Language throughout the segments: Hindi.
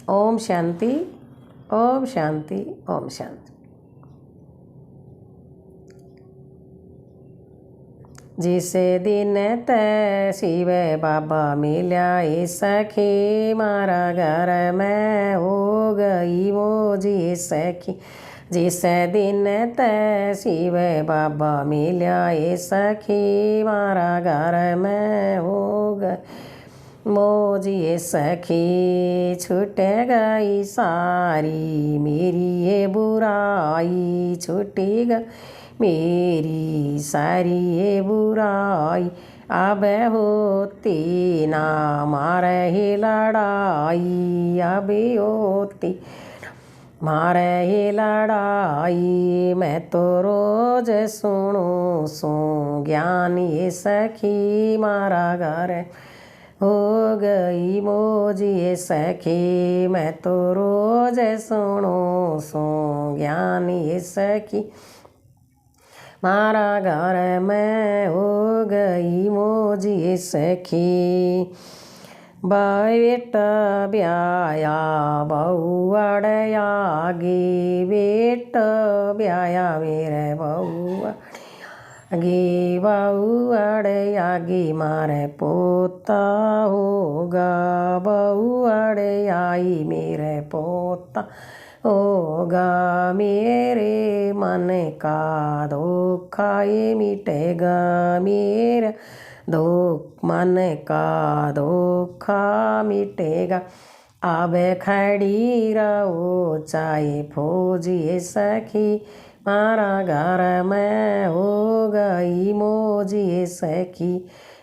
ओम शांति, ओम शांति, ओम शांति। जिस दिन तै शिव बाबा मिल्या सखी, मारा घर में हो गई मौजी सखी। जिस दिन तै शिव बाबा मिल्या सखी, मारा घर में हो गई मौजी सखी। छूट गई सारी मेरी ये बुराई, छूटी गई मेरी सारी ये बुराई। अब होती ना मारे लड़ाई, अब होती मारे लड़ाई। मैं तो रोज सुनूं सो ज्ञान ये सखी, मारा घर हो गई मौजी सखी। मैं तो रोज सुनूं सो ज्ञान ये सखी, मारा घर में हो गई मौजी सखी। बेटा ब्याया बहू अड़यागी, बेटा ब्याया मेरे बहू अड़यागी, बहू अड़यागी मारे पोता होगा, बहू अड़याई मेरे पोता होगा। मेरे मन का धोखा ये मिटेगा, मेरा मन का धोखा मिटेगा। अब खड़ी रहो चाहे फौजी सखी, मारा घर में हो गई मौजी सखी।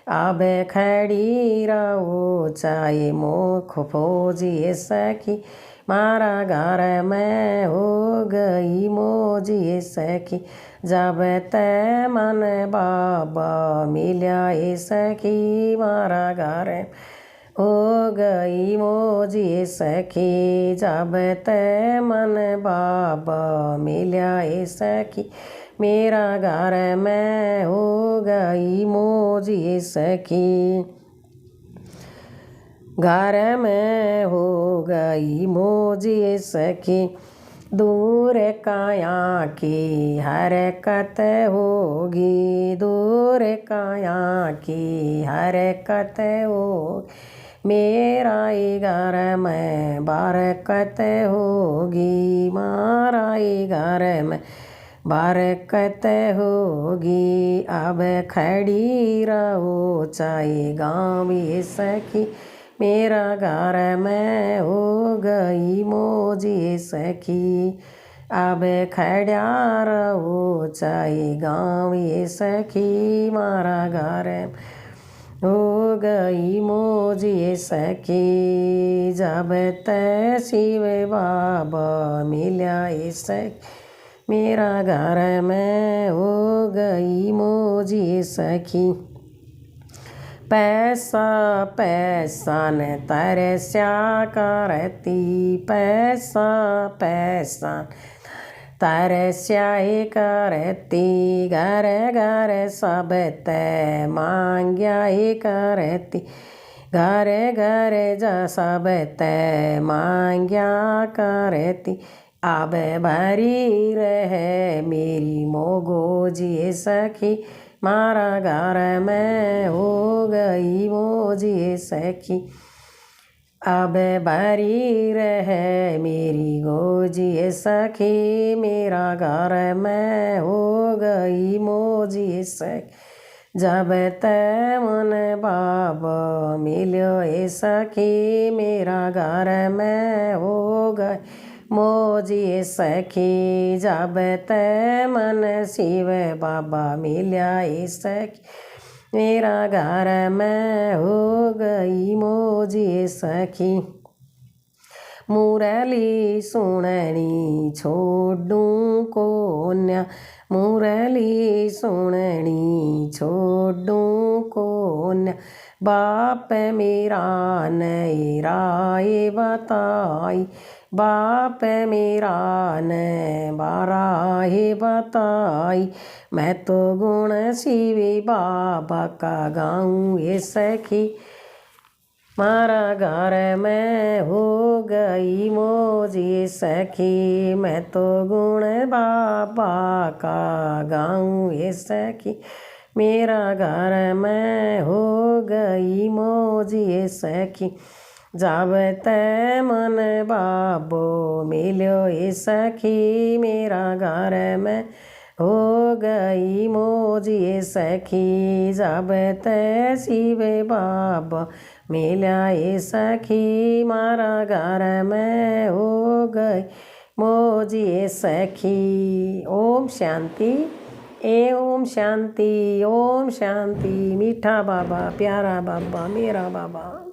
अब खड़ी रहो चाहे मोख फौजी सखी, मारा घर में हो गई मौजी सखी। जब तै मन बाबा मिल्या सखी, मारा घर हो गई मौजी सखी। जब तै मन बाबा मिल्या सखी, मेरा घर में हो गई मौजी सखी। घर में हो गई मौजी सखी। दूर काया की हरकत होगी, दूर काया की हरकत होगी। मेरा घर में बरकत होगी, मारा घर में बरकत होगी। अब खड़ी रहो चाहे गाँव सखी, मेरा घर में हो गई मौजी सखी। अब खड़ा रहो चाहे गाँव सखी, मारा घर हो गई मौजी सखी। जब तै शिव बाबा मिल्या सखी, मेरा घर में हो गई मौजी सखी। पैसा पैसा ने तरस्या करती, पैसा पैसा तरस्या ही करती। घर घर सब तै मांग्या ही करती, घर घर जा सब तै मांग्या करती। अब भरी रहे मेरी मोगोजी सखी, मारा घर में हो गई मौजी सखी। अब भरी रहे मेरी गोजी सखी, मेरा घर में हो गई मौजी सखी। जब तै मन बाबा मिलो सखी, मेरा घर में हो गई मौजी सखी। जब तै मन शिव बाबा मिल्या सखी, मेरा घर में हो गई मौजी सखी। मुरली सुननी छोड़ूं कोन्या, मुरली सुननी छोड़ूं कोन्या। बाप मेरा नहीं राय बताई, बाप मेरा ने बाराह बताई। मैं तो गुण शिवी बाबा का गाऊं ये सखी, मारा घर में हो गई मौज ये सखी, मैं तो गुण बाबा का गाऊं ये सखी, मेरा घर में हो गई मौज ये सखी, जब तै मन बाबो मिलो ये सखी, मेरा घर में हो गई मौज ये सखी, जब तै शिव बाबा मिला ये सखी, मारा घर में हो गई मौज ये सखी। ओम शांति। ओम शांति। ओम शांति। मीठा बाबा, प्यारा बाबा, मेरा बाबा।